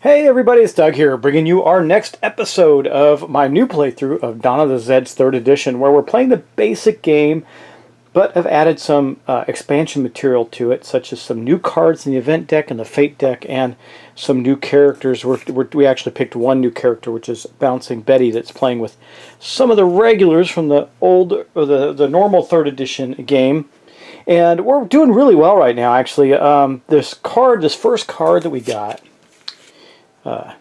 Hey everybody, it's Doug here, bringing you our next episode of my new playthrough of Dawn of the Zeds 3rd Edition, where we're playing the basic game, but have added some expansion material to it, such as some new cards in the event deck and the fate deck, and some new characters. We actually picked one new character, which is Bouncing Betty, that's playing with some of the regulars from the the normal 3rd Edition game. And we're doing really well right now, actually. This first card that we got,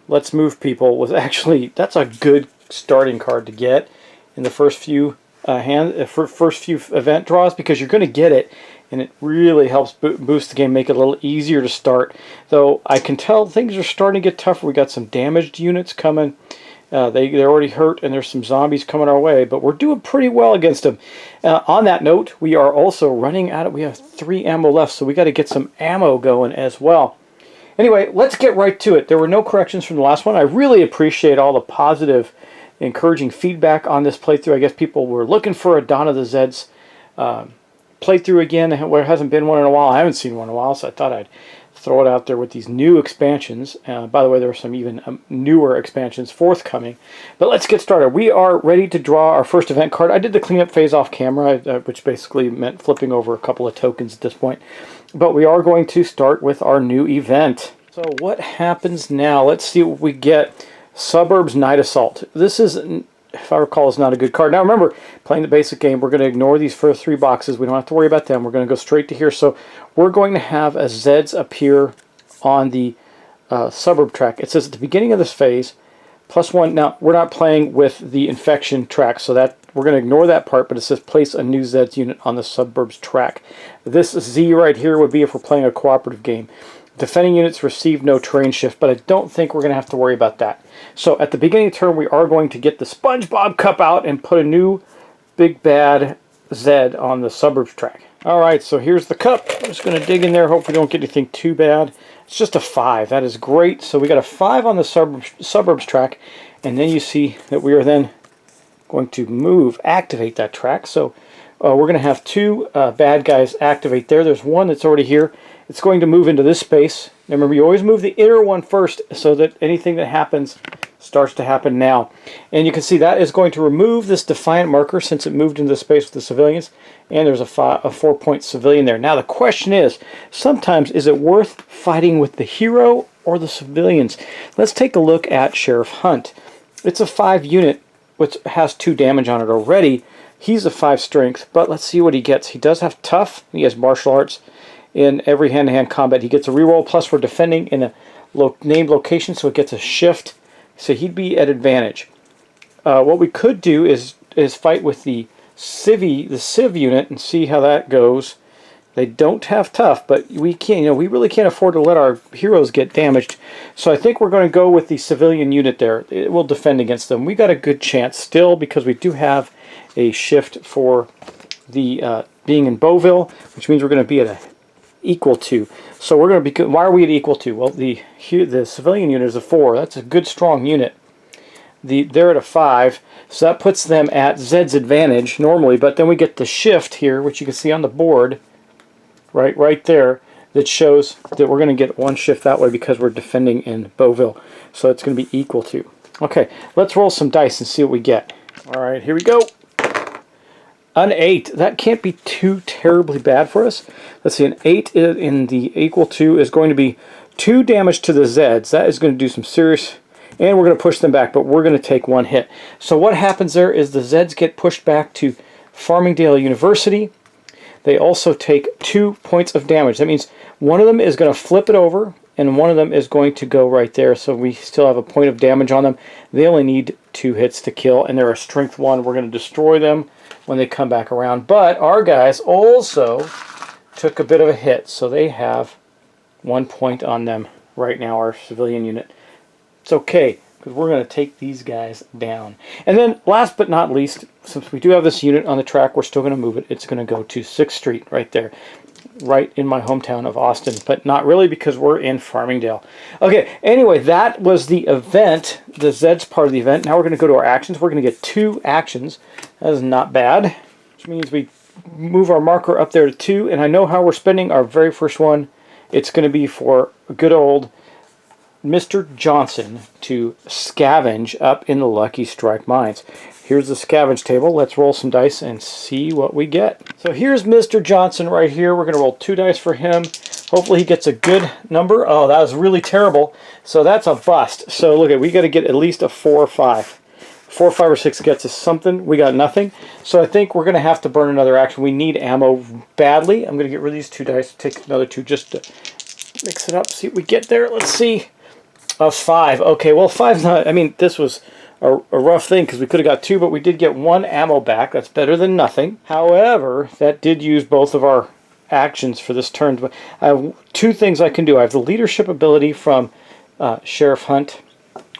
Let's Move People, was actually, that's a good starting card to get in the first few first few event draws, because you're going to get it, and it really helps boost the game, make it a little easier to start. Though I can tell things are starting to get tougher. We got some damaged units coming. They're already hurt, and there's some zombies coming our way, but we're doing pretty well against them. On that note, we are also running out of, we have 3 ammo left, so we got to get some ammo going as well. Anyway, let's get right to it. There were no corrections from the last one. I really appreciate all the positive, encouraging feedback on this playthrough. I guess people were looking for a Dawn of the Zeds playthrough again. There hasn't been one in a while. I haven't seen one in a while, so I thought I'd throw it out there with these new expansions. By the way, there are some even newer expansions forthcoming. But let's get started. We are ready to draw our first event card. I did the cleanup phase off camera, which basically meant flipping over a couple of tokens at this point. But we are going to start with our new event. So what happens now? Let's see what we get. Suburbs Night Assault. This is, if I recall, is not a good card. Now remember, playing the basic game, we're going to ignore these first 3 boxes. We don't have to worry about them. We're going to go straight to here. So we're going to have a Zeds appear on the suburb track. It says at the beginning of this phase, +1. Now, we're not playing with the infection track, so that we're going to ignore that part, but it says place a new Zeds unit on the suburbs track. This Z right here would be if we're playing a cooperative game. Defending units receive no terrain shift, but I don't think we're going to have to worry about that. So at the beginning of the turn, we are going to get the SpongeBob cup out and put a new big bad Zed on the suburbs track. Alright, so here's the cup. I'm just going to dig in there, hope we don't get anything too bad. It's just a 5. That is great. So we got a 5 on the suburbs track, and then you see that we are then going to activate that track. So we're going to have 2 bad guys activate there. There's one that's already here. It's going to move into this space. Remember, you always move the inner one first so that anything that happens starts to happen now. And you can see that is going to remove this Defiant marker since it moved into the space with the civilians. And there's a 4-point civilian there. Now the question is, sometimes is it worth fighting with the hero or the civilians? Let's take a look at Sheriff Hunt. It's a 5 unit, which has 2 damage on it already. He's a 5 strength, but let's see what he gets. He does have tough. He has martial arts. In every hand-to-hand combat, he gets a reroll, plus we're defending in a named location, so it gets a shift. So he'd be at advantage. What we could do is fight with the Civ unit and see how that goes. They don't have tough, but we can't. We really can't afford to let our heroes get damaged. So I think we're going to go with the civilian unit there. It will defend against them. We got a good chance still because we do have a shift for the being in Beauville, which means we're going to be at a equal to. So we're going to be. Why are we at equal to? Well, the civilian unit is a 4. That's a good strong unit. They're at a 5, so that puts them at Zed's advantage normally. But then we get the shift here, which you can see on the board, right there, that shows that we're going to get 1 shift that way because we're defending in Beauville. So it's going to be equal to. Okay, let's roll some dice and see what we get. All right, here we go. An 8. That can't be too terribly bad for us. Let's see, an 8 in the equal to is going to be 2 damage to the Zeds. That is going to do some serious, and we're going to push them back, but we're going to take 1 hit. So what happens there is the Zeds get pushed back to Farmingdale University. They also take 2 points of damage. That means one of them is going to flip it over, and one of them is going to go right there. So we still have a point of damage on them. They only need 2 hits to kill, and they're a strength 1. We're going to destroy them when they come back around. But our guys also took a bit of a hit, so they have 1 point on them right now, our civilian unit. It's okay, because we're going to take these guys down. And then, last but not least, since we do have this unit on the track, we're still going to move it. It's going to go to 6th Street right there, right in my hometown of Austin, but not really because we're in Farmingdale. Okay, anyway, that was the event, the Zeds part of the event. Now we're going to go to our actions. We're going to get 2 actions. That is not bad, which means we move our marker up there to 2, and I know how we're spending our very first one. It's going to be for good old Mr. Johnson to scavenge up in the Lucky Strike mines. Here's the scavenge table. Let's roll some dice and see what we get. So here's Mr. Johnson right here. We're going to roll 2 dice for him. Hopefully he gets a good number. Oh, that was really terrible. So that's a bust. So look, we got to get at least a 4 or 5. 4, 5, or 6 gets us something. We got nothing. So I think we're going to have to burn another action. We need ammo badly. I'm going to get rid of these 2 dice. Take another 2 just to mix it up. See what we get there. Let's see. A 5. Okay, well, 5's not... I mean, this was a rough thing because we could have got 2, but we did get 1 ammo back. That's better than nothing. However, that did use both of our actions for this turn. But I have 2 things I can do. I have the leadership ability from Sheriff Hunt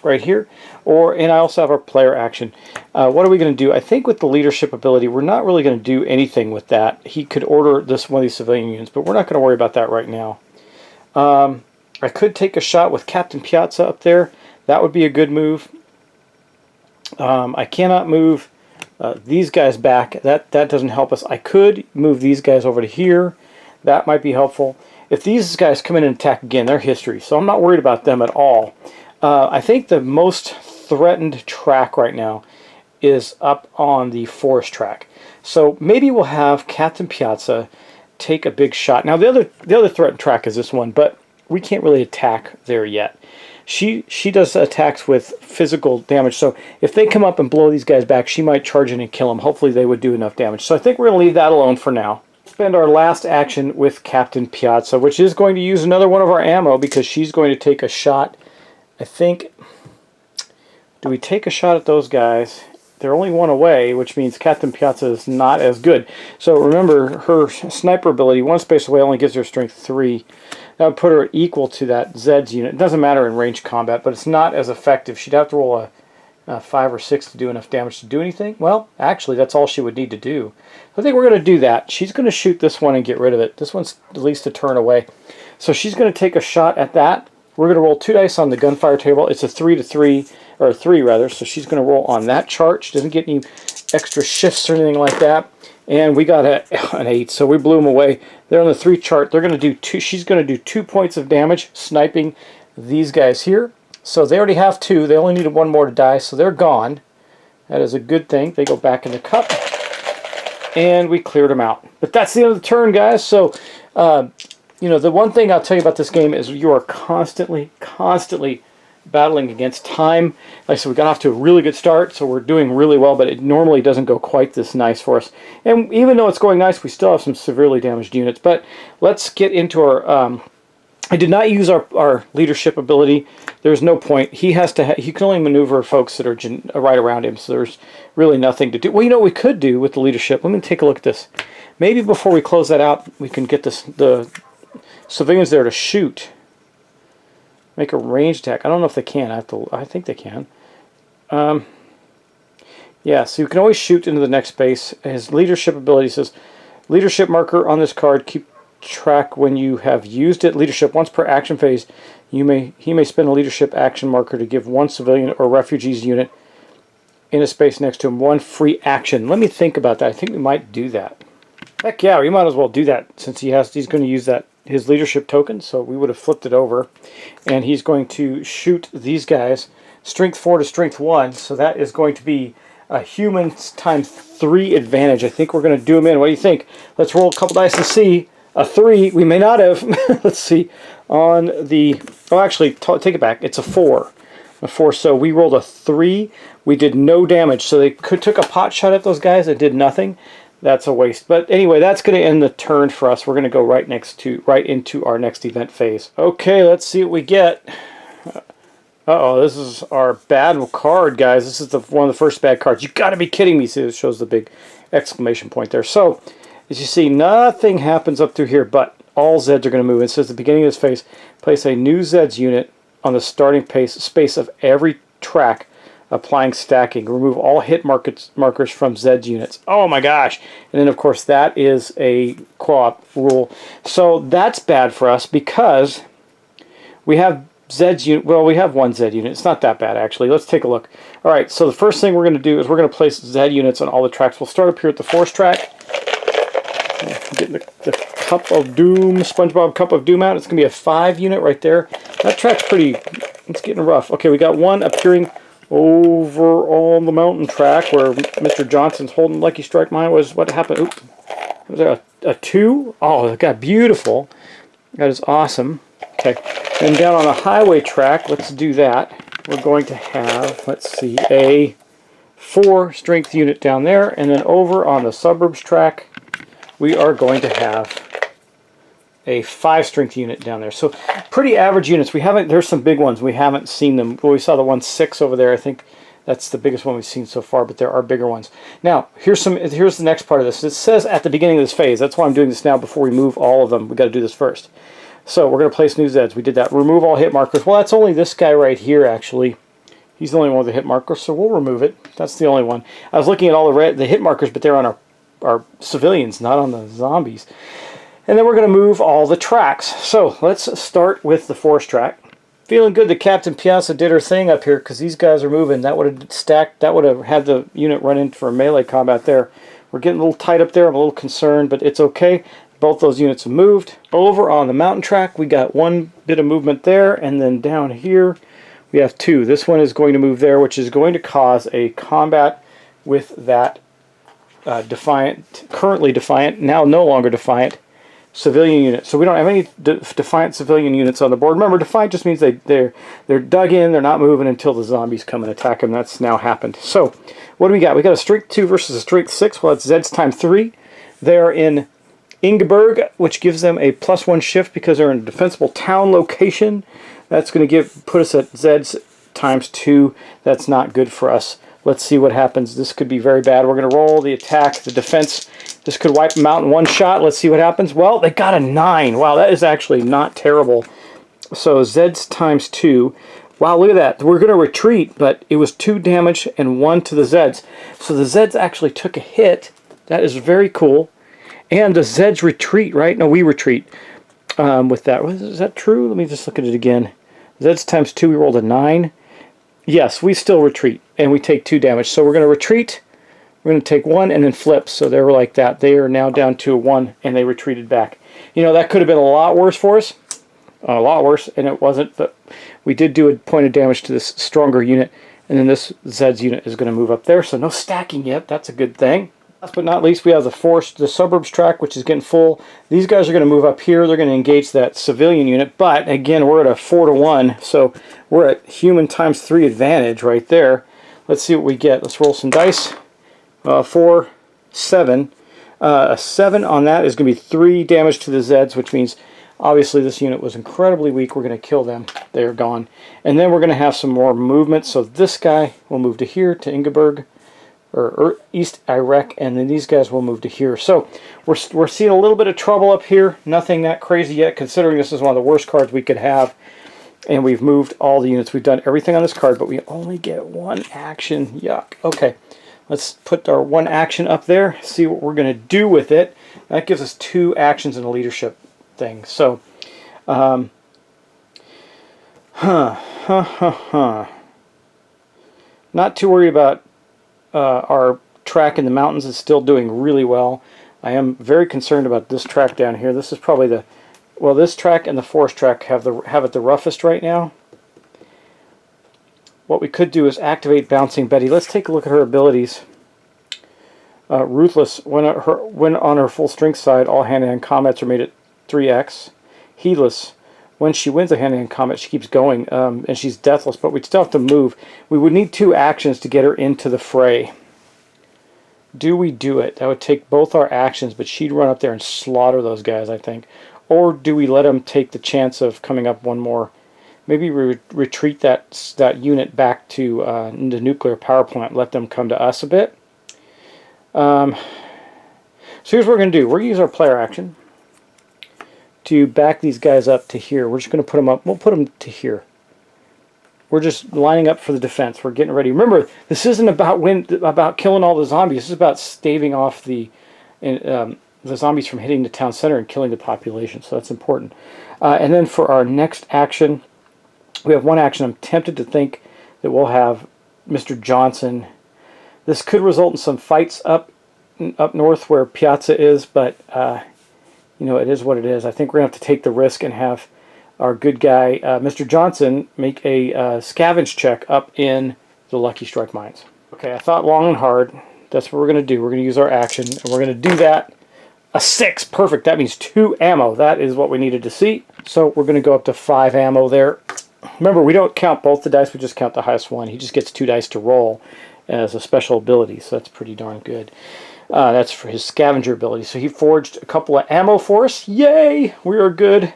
right here, and I also have our player action. What are we going to do? I think with the leadership ability, we're not really going to do anything with that. He could order one of these civilian units, but we're not going to worry about that right now. I could take a shot with Captain Piazza up there. That would be a good move. I cannot move these guys back. That doesn't help us. I could move these guys over to here. That might be helpful. If these guys come in and attack again, they're history, so I'm not worried about them at all. I think the most threatened track right now is up on the forest track. So maybe we'll have Captain Piazza take a big shot. Now the other threatened track is this one, but we can't really attack there yet. She does attacks with physical damage, so if they come up and blow these guys back, she might charge in and kill them. Hopefully they would do enough damage. So I think we're going to leave that alone for now. Spend our last action with Captain Piazza, which is going to use another one of our ammo because she's going to take a shot. I think, do we take a shot at those guys? They're only 1 away, which means Captain Piazza is not as good. So remember, her sniper ability, 1 space away, only gives her strength 3. That would put her equal to that Zeds unit. It doesn't matter in range combat, but it's not as effective. She'd have to roll a 5 or 6 to do enough damage to do anything. Well, actually, that's all she would need to do. I think we're going to do that. She's going to shoot this one and get rid of it. This one's at least a turn away. So she's going to take a shot at that. We're going to roll 2 dice on the gunfire table. It's a 3 to 3, or 3 rather, so she's going to roll on that chart. She doesn't get any extra shifts or anything like that. And we got an 8, so we blew them away. They're on the 3 chart. They're going to do 2. She's going to do 2 points of damage sniping these guys here. So they already have 2. They only needed 1 more to die, so they're gone. That is a good thing. They go back in the cup. And we cleared them out. But that's the end of the turn, guys. So, you know, the one thing I'll tell you about this game is you are constantly battling against time. Like I said, we got off to a really good start, so we're doing really well, but it normally doesn't go quite this nice for us. And even though it's going nice, we still have some severely damaged units. But let's get into our... I did not use our leadership ability. There's no point. He has to. He can only maneuver folks that are right around him, so there's really nothing to do. Well, you know what we could do with the leadership? Let me take a look at this. Maybe before we close that out, we can get the civilians there to shoot. Make a ranged attack. I don't know if they can. I think they can. Yeah, so you can always shoot into the next space. His leadership ability says, leadership marker on this card, keep track when you have used it. Leadership once per action phase. He may spend a leadership action marker to give 1 civilian or refugees unit in a space next to him 1 free action. Let me think about that. I think we might do that. Heck yeah, we might as well do that since he's going to use his leadership token, so we would have flipped it over. And he's going to shoot these guys, strength 4 to strength 1, so that is going to be a human times 3 advantage. I think we're going to do him in. What do you think? Let's roll a couple dice and see. A 3, we may not have. Let's see. On the... Oh, actually, take it back. It's a 4. A 4, so we rolled a 3. We did no damage, so they took a pot shot at those guys and did nothing. That's a waste. But anyway, that's going to end the turn for us. We're going to go right into our next event phase. Okay, let's see what we get. Uh-oh, this is our bad card, guys. This is one of the first bad cards. You got to be kidding me. See, it shows the big exclamation point there. So, as you see, nothing happens up through here, but all Zeds are going to move. It says at the beginning of this phase, place a new Zeds unit on the starting space of every track, applying stacking. Remove all hit markers from Zeds units. Oh my gosh. And then, of course, that is a co-op rule. So that's bad for us because we have Zeds unit. Well, we have 1 Zed unit. It's not that bad, actually. Let's take a look. All right, so the first thing we're going to do is we're going to place Zed units on all the tracks. We'll start up here at the forest track. Getting the Cup of Doom, SpongeBob Cup of Doom out. It's going to be a 5 unit right there. That track's pretty It's getting rough. Okay, we got one appearing over on the mountain track where Mr. Johnson's holding Lucky Strike. Mine was, what happened? Oop. Was there a 2? Oh, it got beautiful. That is awesome. Okay, and down on the highway track, let's do that. We're going to have, let's see, a 4 strength unit down there, and then over on the suburbs track, we are going to have a 5 strength unit down there. So pretty average units. We haven't, there's some big ones. We haven't seen them. Well, we saw the 1-6 over there. I think that's the biggest one we've seen so far, but there are bigger ones. Now, here's the next part of this. It says at the beginning of this phase. That's why I'm doing this now before we move all of them. We've got to do this first. So we're going to place new Zeds. We did that. Remove all hit markers. Well, that's only this guy right here, actually. He's the only one with the hit markers, so we'll remove it. That's the only one. I was looking at all the hit markers, but they're on our civilians, not on the zombies. And then we're going to move all the tracks. So let's start with the forest track. Feeling good that Captain Piazza did her thing up here because these guys are moving. That would have stacked. That would have had the unit run in for melee combat there. We're getting a little tight up there. I'm a little concerned, but it's okay. Both those units have moved. Over on the mountain track, we got one bit of movement there, and then down here we have 2. This one is going to move there, which is going to cause a combat with that currently defiant, now no longer defiant, civilian unit. So we don't have any defiant civilian units on the board. Remember, defiant just means they're dug in, they're not moving until the zombies come and attack them. That's now happened. So what do we got? We got a strength 2 versus a strength 6. Well, it's Zeds times 3. They're in Ingeborg, which gives them a +1 shift because they're in a defensible town location. That's going to put us at Zeds times 2. That's not good for us. Let's see what happens. This could be very bad. We're going to roll the attack, the defense. This could wipe them out in one shot. Let's see what happens. Well, they got a 9. Wow, that is actually not terrible. So Zeds times 2. Wow, look at that. We're going to retreat, but it was 2 damage and 1 to the Zeds. So the Zeds actually took a hit. That is very cool. And the Zeds retreat, right? No, we retreat with that. Is that true? Let me just look at it again. Zeds times 2, we rolled a 9. Yes, we still retreat, and we take 2 damage. So we're going to retreat. We're going to take 1 and then flip. So they were like that. They are now down to a 1, and they retreated back. You know, that could have been a lot worse for us. A lot worse, and it wasn't. But we did do a point of damage to this stronger unit, and then this Zeds unit is going to move up there. So no stacking yet. That's a good thing. Last but not least, we have the suburbs track, which is getting full. These guys are going to move up here. They're going to engage that civilian unit. But again, we're at a 4-to-1, so we're at human times 3 advantage right there. Let's see what we get. Let's roll some dice. 4, 7. A 7 on that is going to be 3 damage to the Zeds, which means obviously this unit was incredibly weak. We're going to kill them. They are gone. And then we're going to have some more movement. So this guy will move to here, to Ingeborg, or East Iraq, and then these guys will move to here. So we're seeing a little bit of trouble up here. Nothing that crazy yet, considering this is one of the worst cards we could have. And we've moved all the units. We've done everything on this card, but we only get 1 action. Yuck. Okay, let's put our 1 action up there, see what we're going to do with it. That gives us 2 actions in a leadership thing. So, not too worried about our track in the mountains. Is still doing really well. I am very concerned about this track down here. This is probably this track and the forest track have it the roughest right now. What we could do is activate Bouncing Betty. Let's take a look at her abilities. Ruthless, when on her full strength side, all hand-to-hand combats are made at 3x. Heedless, when she wins a hand-to-hand combat, she keeps going, and she's deathless, but we'd still have to move. We would need 2 actions to get her into the fray. Do we do it? That would take both our actions, but she'd run up there and slaughter those guys, I think. Or do we let them take the chance of coming up one more? Maybe we retreat that unit back to the nuclear power plant, let them come to us a bit. So here's what we're going to do. We're going to use our player action to back these guys up to here. We're just going to put them up. We'll put them to here. We're just lining up for the defense. We're getting ready. Remember, this isn't about killing all the zombies. This is about staving off the zombies from hitting the town center and killing the population. So that's important. And then for our next action, we have 1 action. I'm tempted to think that we'll have Mr. Johnson. This could result in some fights up north where Piazza is, but you know, it is what it is. I think we're going to have to take the risk and have our good guy, Mr. Johnson, make a scavenge check up in the Lucky Strike mines. Okay, I thought long and hard. That's what we're going to do. We're going to use our action, and we're going to do that. A 6, perfect. That means 2 ammo. That is what we needed to see. So we're going to go up to 5 ammo there. Remember, we don't count both the dice. We just count the highest one. He just gets 2 dice to roll as a special ability, so that's pretty darn good. That's for his scavenger ability. So he forged a couple of ammo for us. Yay! We are good.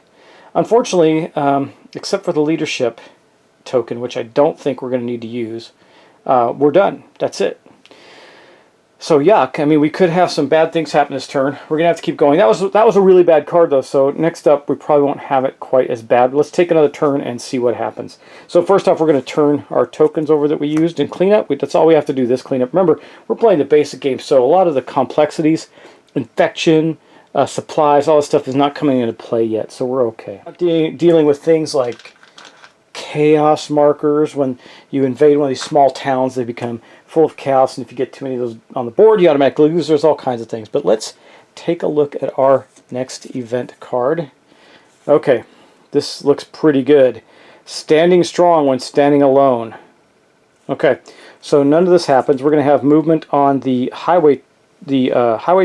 Unfortunately, except for the leadership token, which I don't think we're going to need to use, we're done. That's it. So yuck. I mean, we could have some bad things happen this turn. We're going to have to keep going. That was a really bad card, though, so next up we probably won't have it quite as bad. Let's take another turn and see what happens. So first off, we're going to turn our tokens over that we used and clean up. That's all we have to do, this cleanup. Remember, we're playing the basic game, so a lot of the complexities, infection, supplies, all this stuff is not coming into play yet, so we're okay. Dealing with things like chaos markers. When you invade one of these small towns, they become full of chaos, and if you get too many of those on the board, you automatically lose. There's all kinds of things. But let's take a look at our next event card. Okay, this looks pretty good. Standing strong when standing alone. Okay, so none of this happens. We're going to have movement on the highway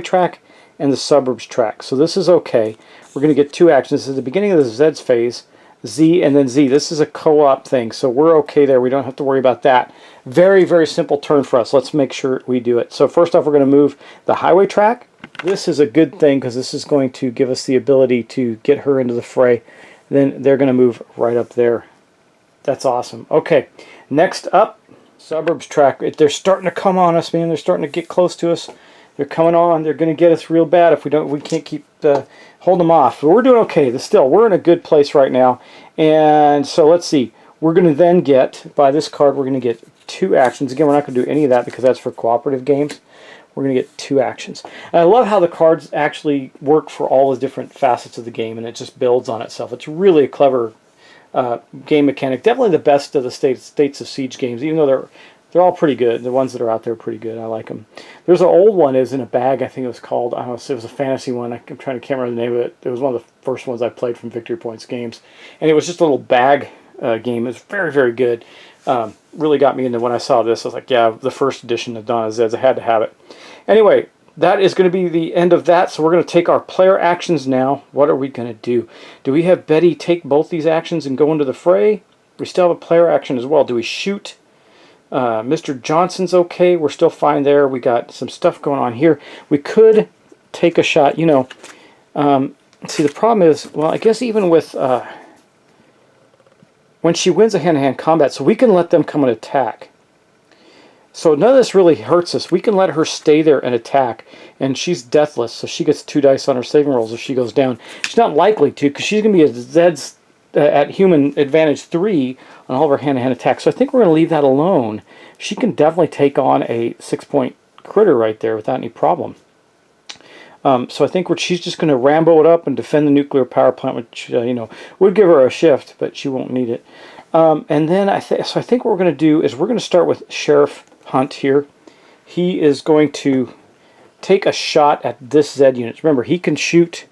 track and the suburbs track. So this is okay. We're going to get 2 actions. This is the beginning of the Zeds phase. Z and then Z. This is a co-op thing, so we're okay there. We don't have to worry about that. Very, very simple turn for us. Let's make sure we do it. So first off, we're going to move the highway track. This is a good thing because this is going to give us the ability to get her into the fray. Then they're going to move right up there. That's awesome. Okay, next up, suburbs track. They're starting to come on us, man. They're starting to get close to us. They're coming on. They're going to get us real bad if we don't. We can't keep hold them off. But we're doing okay. Still, we're in a good place right now. And so let's see. We're going to then get, by this card, we're going to get 2 actions. Again, we're not going to do any of that because that's for cooperative games. We're going to get 2 actions. And I love how the cards actually work for all the different facets of the game, and it just builds on itself. It's really a clever game mechanic. Definitely the best of the States of Siege games, even though they're all pretty good. The ones that are out there are pretty good. I like them. There's an old one is in a bag. I think it was called, I don't know, it was a fantasy one. I can't remember the name of it. It was one of the first ones I played from Victory Points games. And it was just a little bag game. It was very, very good. Really got me into when I saw this. I was like, yeah, the first edition of Dawn of Zeds. I had to have it. Anyway, that is going to be the end of that. So we're going to take our player actions now. What are we going to do? Do we have Betty take both these actions and go into the fray? We still have a player action as well. Do we shoot? Mr. Johnson's okay. We're still fine there. We got some stuff going on here. We could take a shot. You know, see, the problem is, well, I guess even with when she wins a hand-to-hand combat, so we can let them come and attack. So none of this really hurts us. We can let her stay there and attack, and she's deathless, so she gets 2 dice on her saving rolls if she goes down. She's not likely to, because she's going to be a Zeds at human advantage 3 on all of her hand-to-hand attacks. So I think we're going to leave that alone. She can definitely take on a 6-point critter right there without any problem. So I think she's just going to Rambo it up and defend the nuclear power plant, which you know, would give her a shift, but she won't need it. And then I think what we're going to do is we're going to start with Sheriff Hunt here. He is going to take a shot at this Zed unit. Remember, he can shoot.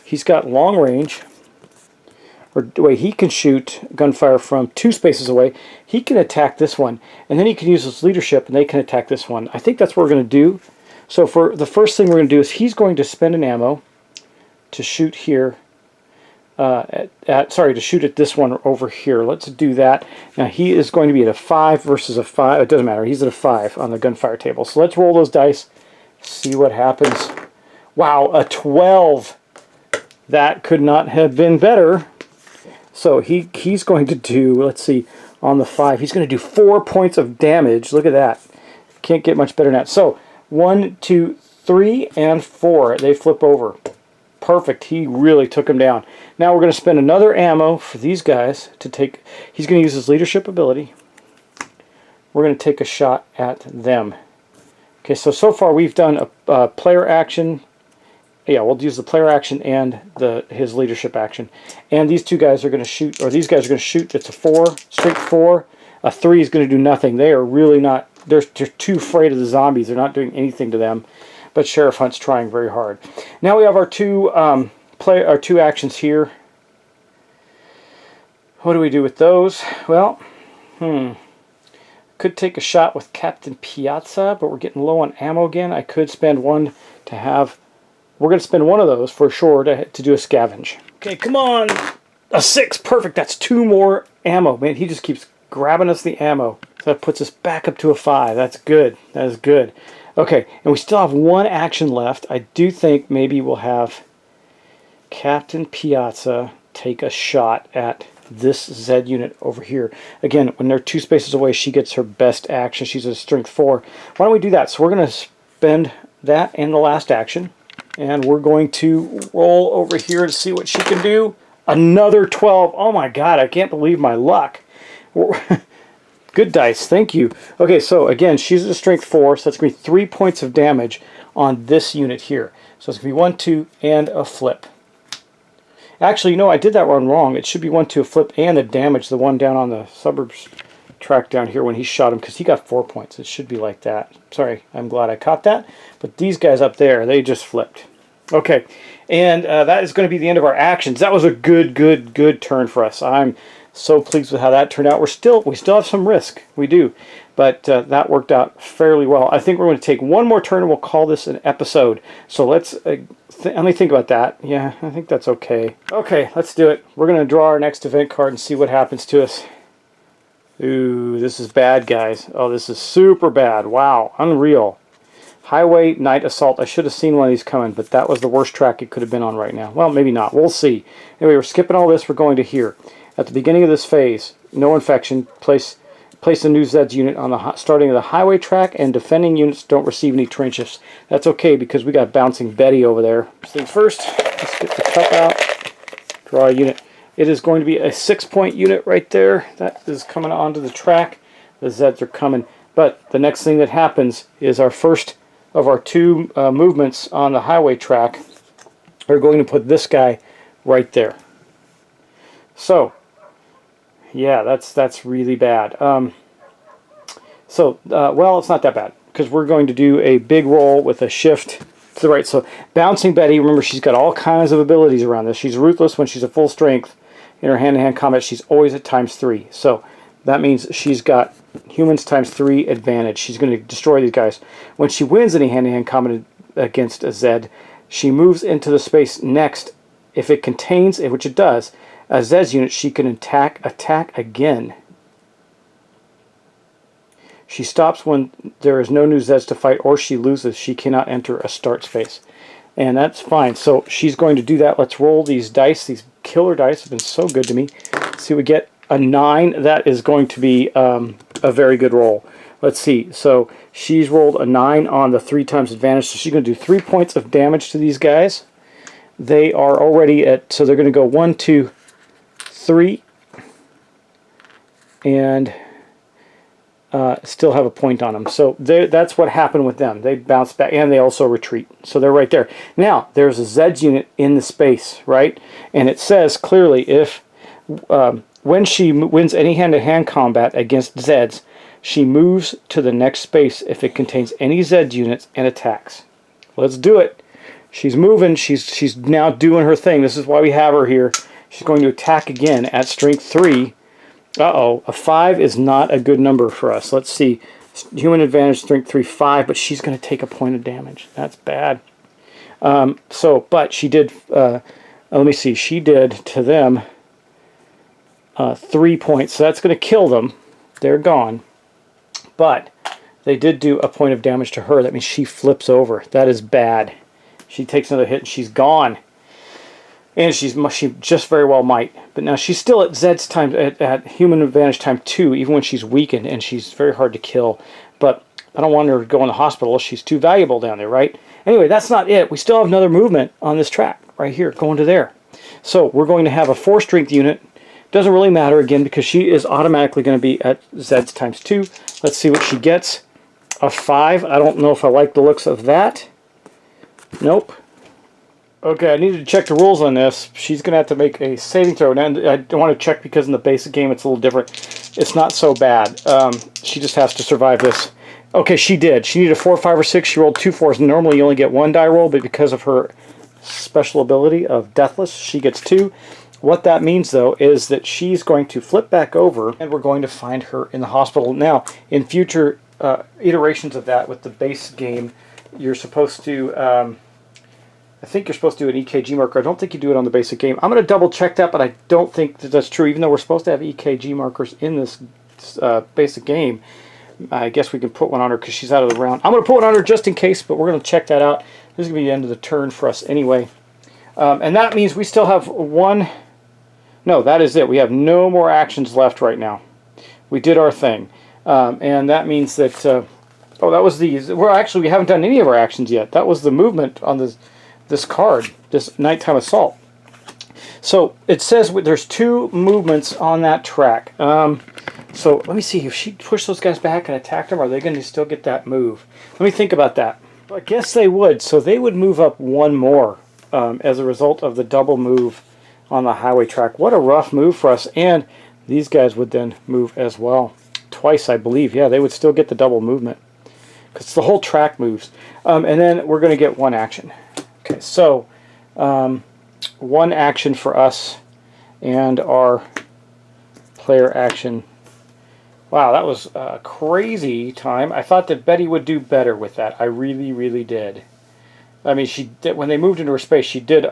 He's got long range. Or wait, he can shoot gunfire from 2 spaces away. He can attack this one, and then he can use his leadership, and they can attack this one. I think that's what we're going to do. So for the first thing we're going to do is he's going to spend an ammo to shoot here. To shoot at this one over here. Let's do that. Now he is going to be at a 5 versus a 5. It doesn't matter. He's at a 5 on the gunfire table. So let's roll those dice. See what happens. Wow, a 12. That could not have been better. So he's going to do, let's see, on the 5, he's going to do 4 points of damage. Look at that. Can't get much better than that. So 1, 2, 3, and 4. They flip over. Perfect. He really took him down. Now we're going to spend another ammo for these guys to take. He's going to use his leadership ability. We're going to take a shot at them. Okay, so far we've done a player action. Yeah, we'll use the player action and his leadership action. And these 2 guys are going to shoot, or these guys are going to shoot. It's a 4, straight 4. A 3 is going to do nothing. They are really not, they're too afraid of the zombies. They're not doing anything to them. But Sheriff Hunt's trying very hard. Now we have our 2 actions here. What do we do with those? Well, could take a shot with Captain Piazza, but we're getting low on ammo again. I could spend one to have... We're going to spend one of those for sure to do a scavenge. Okay, come on! A 6! Perfect! That's 2 more ammo. Man, he just keeps grabbing us the ammo. So that puts us back up to a 5. That's good. That is good. Okay, and we still have 1 action left. I do think maybe we'll have Captain Piazza take a shot at this Z unit over here. Again, when they're 2 spaces away, she gets her best action. She's a strength 4. Why don't we do that? So we're going to spend that in the last action, and we're going to roll over here to see what she can do. Another 12. Oh my god, I can't believe my luck. Good dice, thank you. Okay, so again, she's a strength 4, so that's going to be 3 points of damage on this unit here. So it's going to be 1, 2, and a flip. Actually, you know, I did that one wrong. It should be 1, 2, a flip, and a damage, the one down on the suburbs track down here when he shot him, because he got 4 points. It should be like that. Sorry, I'm glad I caught that. But these guys up there, they just flipped. Okay, and that is going to be the end of our actions. That was a good turn for us. I'm so pleased with how that turned out. We still have some risk. We do. But that worked out fairly well. I think we're going to take one more turn and we'll call this an episode. So let's... let me think about that. Yeah, I think that's okay. Okay, let's do it. We're going to draw our next event card and see what happens to us. Ooh, this is bad, guys. Oh, this is super bad. Wow, unreal. Highway Night Assault. I should have seen one of these coming, but that was the worst track it could have been on right now. Well, maybe not. We'll see. Anyway, we're skipping all this. We're going to here. At the beginning of this phase, no infection. Place a new Zeds unit on the starting of the highway track, and defending units don't receive any terrain shifts. That's okay because we got Bouncing Betty over there. First things first, let's get the cup out. Draw a unit. It is going to be a 6-point unit right there. That is coming onto the track. The Zeds are coming. But the next thing that happens is our first of our 2 movements on the highway track are going to put this guy right there. So, yeah, that's really bad. Well, it's not that bad because we're going to do a big roll with a shift to the right. So, Bouncing Betty, remember, she's got all kinds of abilities around this. She's ruthless when she's at full strength. In her hand-to-hand combat, she's always at ×3. So, that means she's got humans ×3 advantage. She's going to destroy these guys. When she wins any hand-to-hand combat against a Zed, she moves into the space next. If it contains, which it does, a Zeds unit, she can attack again. She stops when there is no new Zeds to fight, or she loses. She cannot enter a start space. And that's fine. So she's going to do that. Let's roll these dice. These killer dice have been so good to me. Let's see, we get a 9. That is going to be a very good roll. Let's see. So she's rolled a 9 on the 3 times advantage. So she's going to do 3 points of damage to these guys. They are already at, so they're going to go 1, 2, 3, and still have a point on them. So that's what happened with them. They bounce back, and they also retreat. So they're right there. Now, there's a Zeds unit in the space, right? And it says clearly if when she wins any hand-to-hand combat against Zeds, she moves to the next space if it contains any Zed units and attacks. Let's do it. She's moving. She's now doing her thing. This is why we have her here. She's going to attack again at strength 3. Uh-oh. A 5 is not a good number for us. Let's see. Human advantage, strength 3, 5, but she's going to take a point of damage. That's bad. But she did, let me see. She did to them 3 points. So that's going to kill them. They're gone. But they did do a point of damage to her. That means she flips over. That is bad. She takes another hit and she's gone. And she just very well might. But now she's still at Zed's time, at human advantage ×2, even when she's weakened, and she's very hard to kill. But I don't want her to go in the hospital. She's too valuable down there, right? Anyway, that's not it. We still have another movement on this track, right here, going to there. So we're going to have a 4-strength unit. Doesn't really matter, again, because she is automatically going to be at Zed's ×2. Let's see what she gets. A 5. I don't know if I like the looks of that. Nope. Okay, I needed to check the rules on this. She's going to have to make a saving throw. And I don't want to check because in the basic game it's a little different. It's not so bad. She just has to survive this. Okay, she did. She needed a 4, 5, or 6. She rolled 2 4s. Normally you only get 1 die roll, but because of her special ability of Deathless, she gets 2. What that means, though, is that she's going to flip back over, and we're going to find her in the hospital. Now, in future iterations of that with the base game, you're supposed to, I think you're supposed to do an EKG marker. I don't think you do it on the basic game. I'm going to double check that, but I don't think that that's true. Even though we're supposed to have EKG markers in this basic game, I guess we can put one on her because she's out of the round. I'm going to put one on her just in case, but we're going to check that out. This is going to be the end of the turn for us anyway. And that means we still have one... No, that is it. We have no more actions left right now. We did our thing. And that means that... oh, that was the... Well, actually, we haven't done any of our actions yet. That was the movement on this card, this Nighttime Assault. So it says there's 2 movements on that track. So let me see. If she pushed those guys back and attacked them, are they going to still get that move? Let me think about that. I guess they would. So they would move up 1 more as a result of the double move on the highway track. What a rough move for us. And these guys would then move as well. Twice, I believe. Yeah, they would still get the double movement. Because the whole track moves. And then we're going to get 1 action. Okay, so 1 action for us and our player action. Wow, that was a crazy time. I thought that Betty would do better with that. I really, really did. I mean, she did, when they moved into her space, she did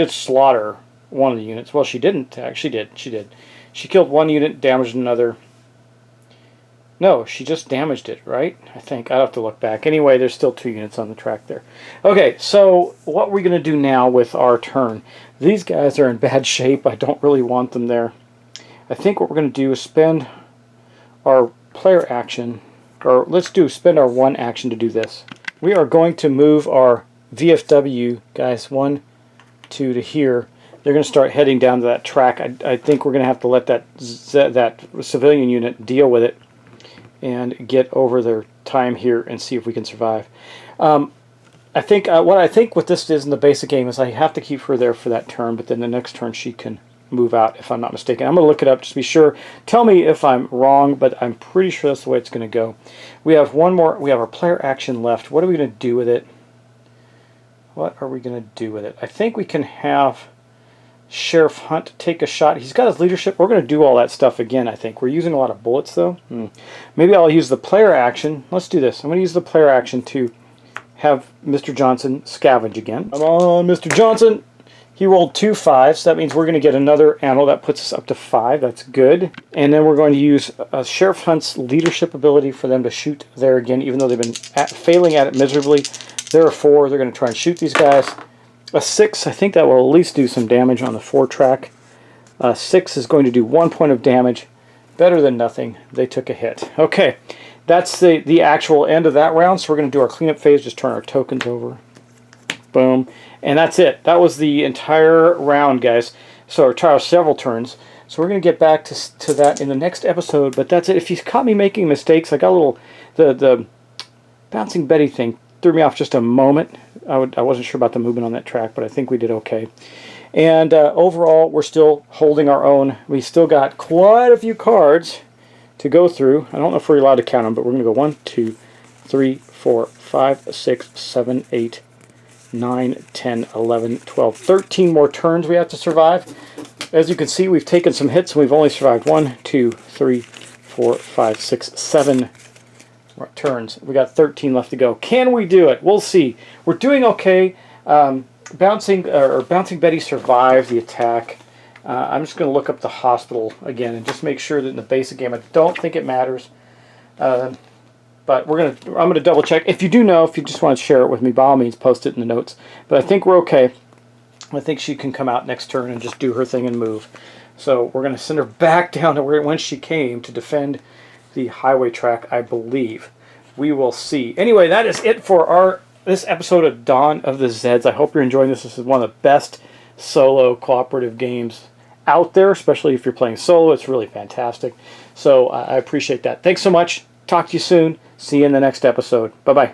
slaughter one of the units. Well, she didn't. Actually, she did. She killed 1 unit, damaged another. No, she just damaged it, right? I think. I'll have to look back. Anyway, there's still 2 units on the track there. Okay, so what we're going to do now with our turn. These guys are in bad shape. I don't really want them there. I think what we're going to do is spend our player action, or let's spend our 1 action to do this. We are going to move our VFW guys 1, 2 to here. They're going to start heading down to that track. I think we're going to have to let that civilian unit deal with it and get over their time here and see if we can survive. I think what I think what this is in the basic game is I have to keep her there for that turn, but then the next turn she can move out if I'm not mistaken. I'm going to look it up just to be sure. Tell me if I'm wrong, but I'm pretty sure that's the way it's going to go. We have 1 more. We have our player action left. What are we going to do with it? What are we going to do with it? I think we can have Sheriff Hunt take a shot. He's got his leadership. We're going to do all that stuff again, I think. We're using a lot of bullets, though. Maybe I'll use the player action. Let's do this. I'm going to use the player action to have Mr. Johnson scavenge again. Come on, Mr. Johnson. He rolled 2 5s. That means we're going to get another animal. That puts us up to 5. That's good. And then we're going to use Sheriff Hunt's leadership ability for them to shoot there again, even though they've been failing at it miserably. There are 4. They're going to try and shoot these guys. A 6, I think that will at least do some damage on the 4 track. 6 is going to do 1 point of damage. Better than nothing. They took a hit. Okay, that's the actual end of that round. So we're going to do our cleanup phase. Just turn our tokens over. Boom. And that's it. That was the entire round, guys. So our several turns. So we're going to get back to that in the next episode. But that's it. If you caught me making mistakes, I got a little... The Bouncing Betty thing threw me off just a moment. I wasn't sure about the movement on that track, but I think we did okay. And overall, we're still holding our own. We still got quite a few cards to go through. I don't know if we're allowed to count them, but we're going to go 1, 2, 3, 4, 5, 6, 7, 8, 9, 10, 11, 12, 13 more turns we have to survive. As you can see, we've taken some hits, and we've only survived 1, 2, 3, 4, 5, 6, 7 turns. We got 13 left to go. Can we do it? We'll see. We're doing okay. Bouncing Betty survived the attack. I'm just going to look up the hospital again and just make sure that in the basic game, I don't think it matters. But I'm going to double check. If you do know, if you just want to share it with me, by all means, post it in the notes. But I think we're okay. I think she can come out next turn and just do her thing and move. So we're going to send her back down to whence she came to defend the highway track, I believe. We will see. Anyway, that is it for this episode of Dawn of the Zeds. I hope you're enjoying this. This is one of the best solo cooperative games out there, especially if you're playing solo. It's really fantastic. So I appreciate that. Thanks so much. Talk to you soon. See you in the next episode. Bye-bye.